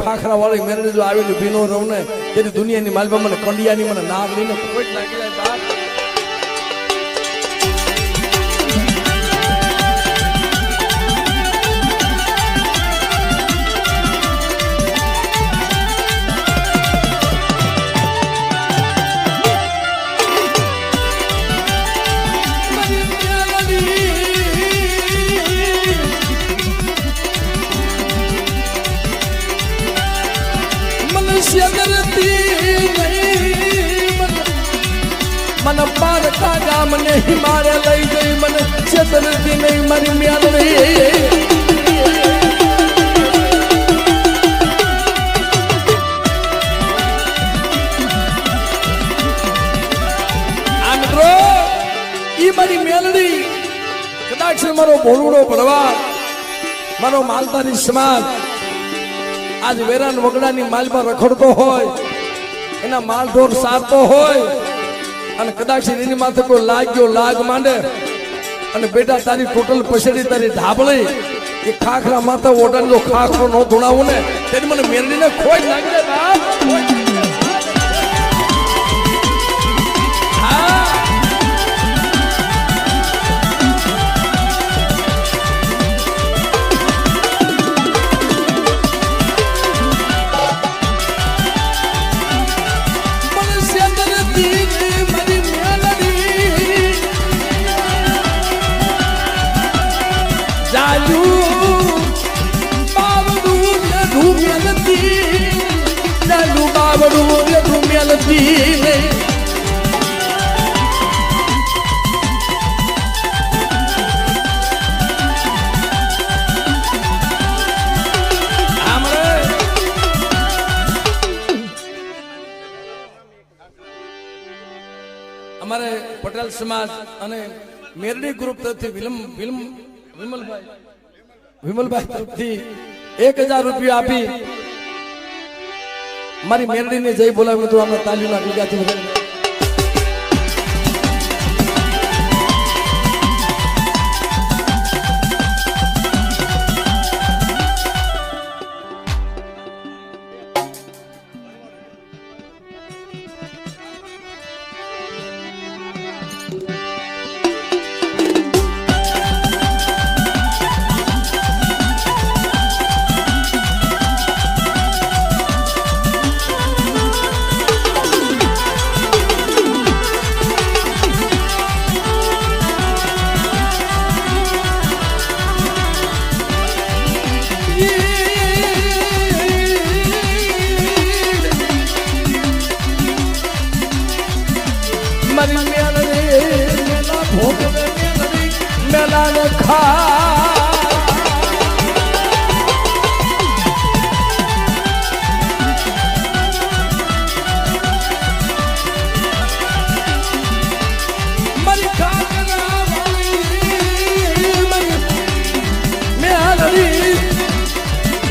ખાખરા વાળી મેરડી જો આવેલી ભીનો રહું ને તેની દુનિયાની માલમાં મને કંડિયાની મને નામ લઈને કોઈ લાગી જાય બાપ. मन पार का गाम नहीं मारे लई गई मन छतरती नहीं मरी म्याल મિત્રો ઈ મારી મેલડી કદાચ મારો ભોળુડો ભરવા મારો માલધારી સમાજ આજ વેરાન વગડાની માલમાં રખડતો હોય એના માલ ઢોર સારતો હોય અને કદાચ એની માથે કોઈ લાગ્યો લાગ માંડે અને બેટા તારી ટોટલ પછડી તારી ઢાબળી એ ખાખરા માથે ઓઢાનો ખાખરો નો ધુણાવું ને તેની મને મેરડીને ખોઈ લાગી જાય બાપ. અમારે પટેલ સમાજ અને મેરડી ગ્રુપ તરફથી વિમલભાઈ તરફથી 1000 રૂપિયા આપી મારી મેરડીને જય બોલાવ્યું હતું. અમે તાલીના ગીગાથી વધારે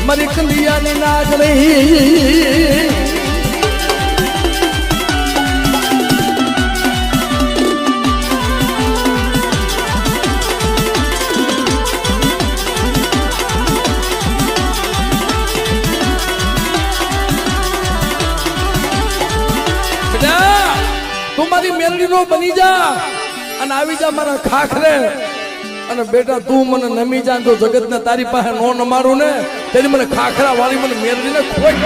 મારી કંડિયાની નાગરી તું મારી મેલડી નો બની જા અને આવી જા મારા ખાખરે અને બેટા તું મને નમી જા તો જગત ને તારી પાસે નો નમારું ને તેની મને ખાખરા વાળી મને મેરડી ને ખોઈ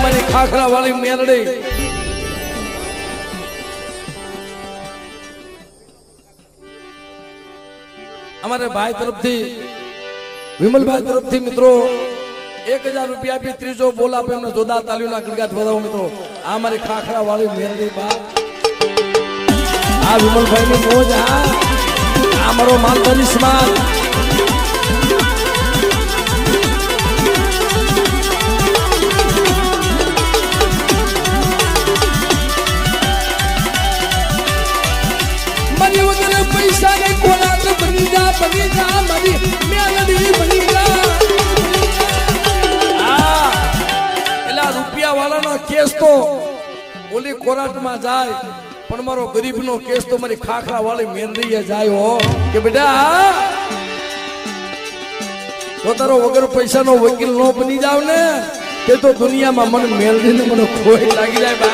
મને ખાખરા વાળી મેરડી અમારે ભાઈ તરફથી વિમલભાઈ તરફથી મિત્રો 1000 રૂપિયા આપી ત્રીજો બોલ આપે એમને જોરદાર તાલીઓના ગણગાટ વધાવો મિત્રો. આ મારી ખાખરા વાળી મેરડી બા આ વિમલભાઈ ની મોજ આ મારો માલધારી સમાજ पैसा ने कोला तो बनी जा मारी मेलडी बनी जा एला रुपया वाला ना केस तो बोली कोर्ट में जाए पण मारो गरीब नो केस तो मारी खाखरा वाली मेलडी जाए हो के बेटा तो तारो वगर पैसा नो वकील नो बनी जाव ने ते तो दुनिया में मन मेलडी ने मन खोई लागी जाए बा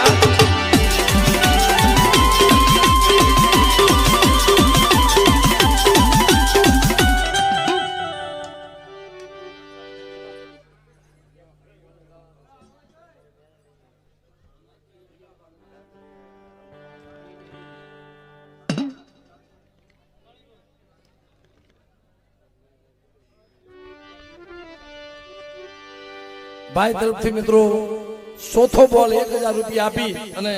भाई तरफ थी मित्रों चौथो बॉल 1000 रुपया आपी अने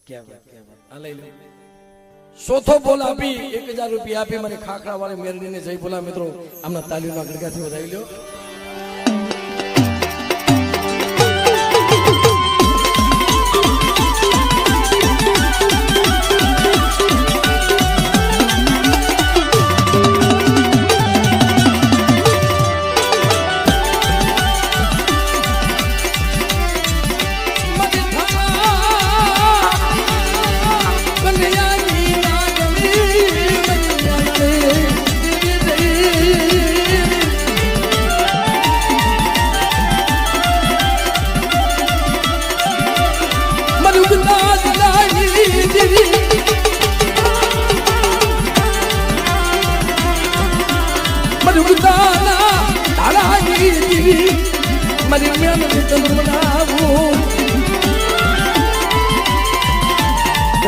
क्या बात चौथो बॉल आपी 1000 रुपया आपी मारे खाखरा वाले मेरडी ने जय बोला मित्रों हमने तालियों ना गड़गा थी बधाई लो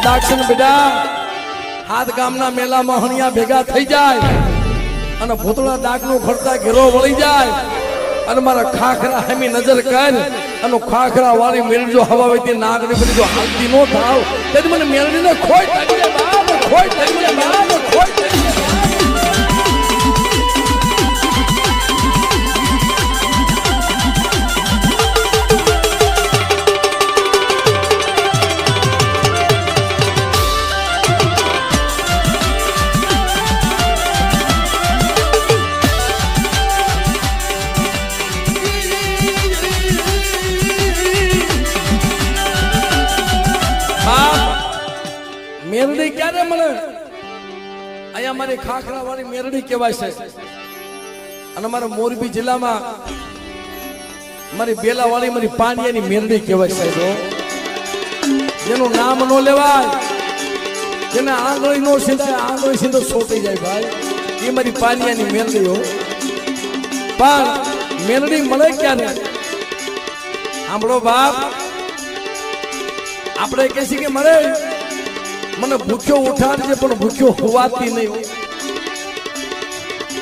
दक्षिण बेटा हाथ गामना मेला में हणिया भेगा थई जाए अने भूतड़ा डाकनो खड़ता घेरो वળી જાય अने मारा खाखरा हेमी नजर कर अने खाखरा वाली मेल जो हवा वेती नागनी बनी जो हालती नो थाव तेरी मने मेलनी ने खोई लागी जाए बाप खोई लागी जाए बाप खोई लागी जाए मेरडी क्यारे मळे अया मारी खाखरा वाली मेरडी केवाय छे अने मारा मोरबी जिल्ला में मारी बेला वाली मारी पानियानी मेरडी केवाय छे जो जेनु नाम नो लेवाय जेने आंगળી नो सीधा आंगળી सीधो छोटी जाय भाई ये मारी पानियानी मेरडी हो पण मेरडी मळे क्यारे सांभळो बाप आपणे केसी के मळे મને ભૂખ્યો ઉઠાડજે પણ ભૂખ્યો હોવાતી નહીં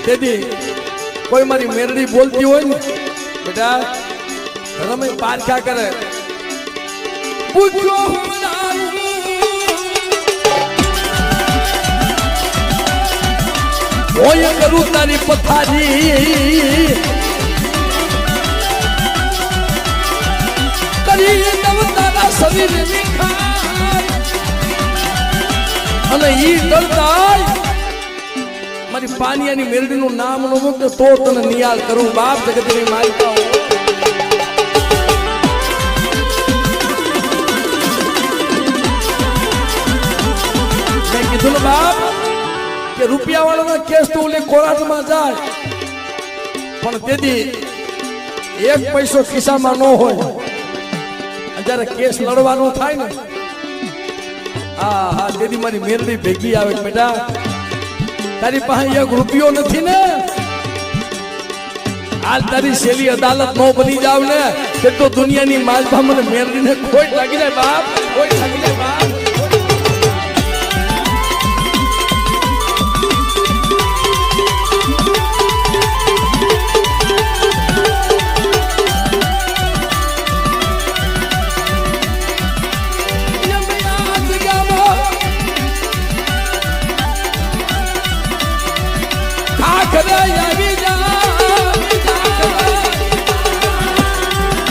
તેથી કોઈ મારી મેરડી બોલતી હોય ને બેટા રમે પારખા કરે ભૂખ્યો હોય કરું તારી પથારી કરી નવ તારા શરીર નિખા અને ઈ ડરતાય મારી પાનિયાની મેરડીનું નામ નો મુક તો તને નિયાલ કરું બાપ જગતની માલિકા હો મેં કીધું બાપ કે રૂપિયા વાળાનો કેસ તો ઓલે કોર્ટમાં જાય પણ તેથી એક પૈસો ખિસ્સામાં ન હોય જ્યારે કેસ લડવાનું થાય ને हाँ हाँ दीदी मारी मेरडी भेगी आवे बेटा तारी पास एक रुपयो नहीं ने आज तारी सेली अदालत नो बनी जाव ने तो दुनिया नी मालपा मने मेरडी ने खोट लागी जाए बाप खोट लागी जाए बाप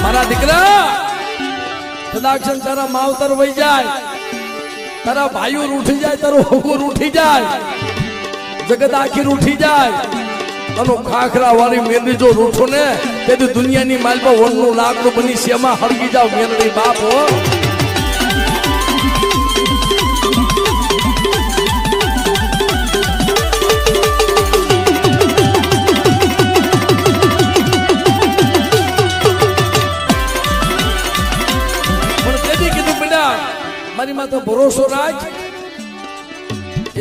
मारा दीकरा सदाक्षण तारा मावतर वही जाए તારા ભાઈઓ રૂઠી જાય, તારો હોગો રૂઠી જાય, જગત આખી રૂઠી જાય. અને ખાખરા વાળી મેલડી જો રૂઠો ને તેથી દુનિયાની માલમાં વનનું લાકડું બની શેમાં હળગી જાવ મેલડી બાપ હો. મારી માથે ભરોસો રાખ,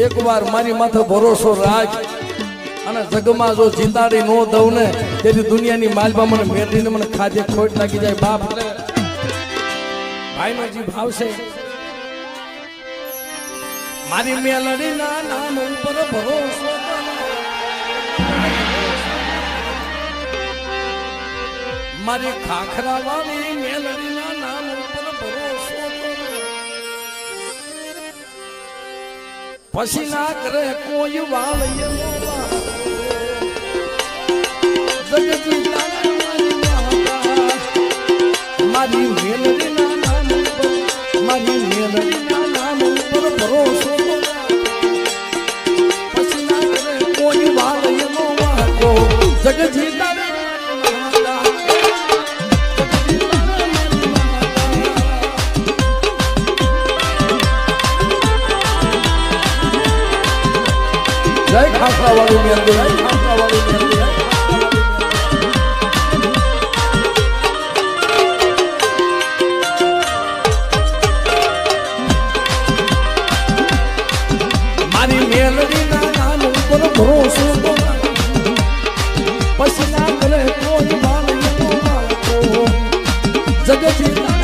એક વાર મારી માથે ભરોસો રાખ, અને જગમાં જો જીતાડી નો દઉં ને તેથી દુનિયાની માલમાં મને મેળવીને મને ખાધે ખોટ લાગી જાય બાપ. ભાઈનો જે ભાવ છે મારી મેલડીના નામ ઉપર ભરોસો, મારી ખાખરા વાળી મેલડીના નામ ઉપર ભરોસો, પછી ના કરે કોઈ વાલ મારી મેલડીના નામ ઉપર, મારી મેલડીના નામ ઉપર ભરોસો, પછી ના કરે કોઈ વાલ એનો વાકો જગજીતા. જય ખાખરા વાળી મેલડી, જય ખાખરા વાળી મેલડી. મારી મેલડીના નામ ઉપર ભરોસો, પછી ના કરે કોઈ વાલ એનો વાકો જગજીતા.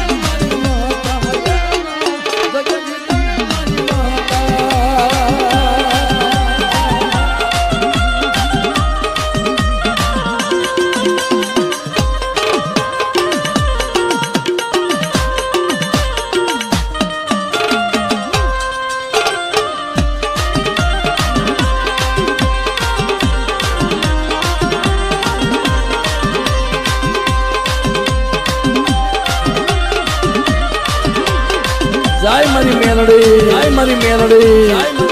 જય મારી મેલડી, જય મારી મેલડી, જય મારી મેલડી.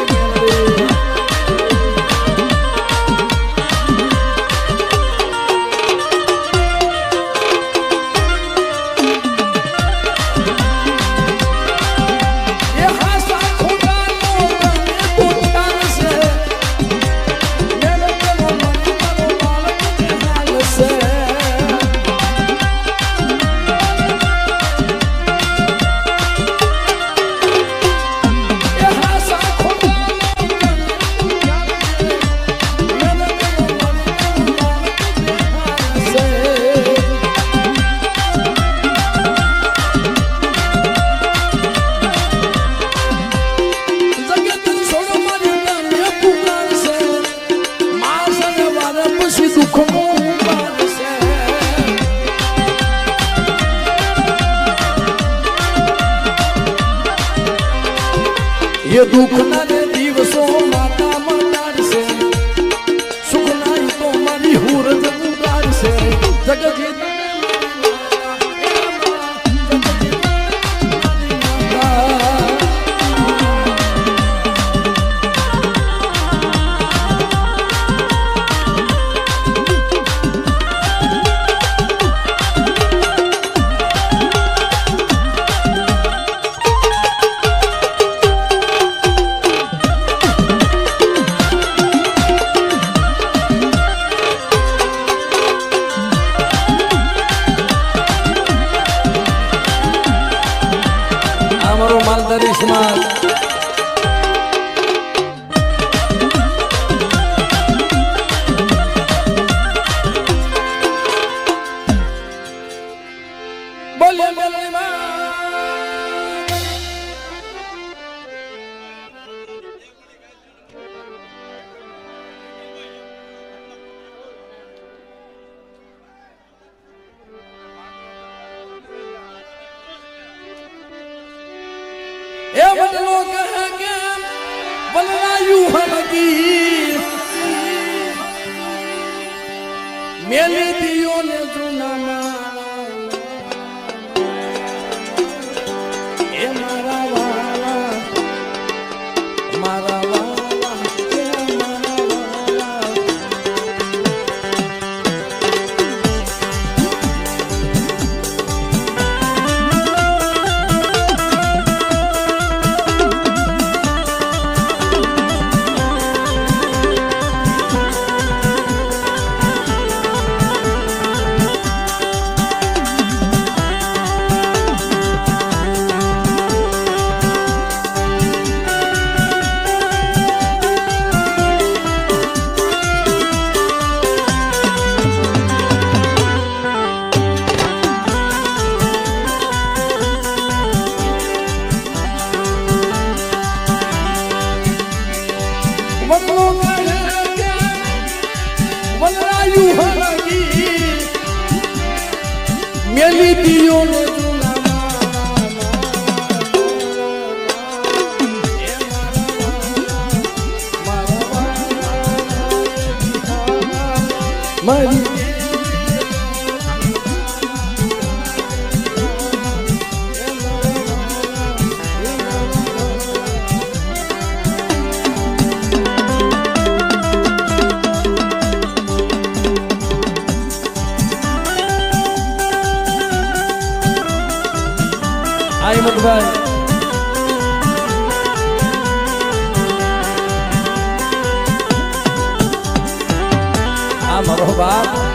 ये दुख ना दे दिवसो माता मतार से, सुख नाई तो मारी हुरज उदार से, जगजीता માલધારી સમાજ. બોલે મેલડી માં એ બદલો કહે કે બદલાયું હરકી મેલી દિયો ને જૂનામાં એ મારા વાલા વગલો વગલાયું હરગી મેલી દિયો ને મારી ભાઈ આ મારો બાપ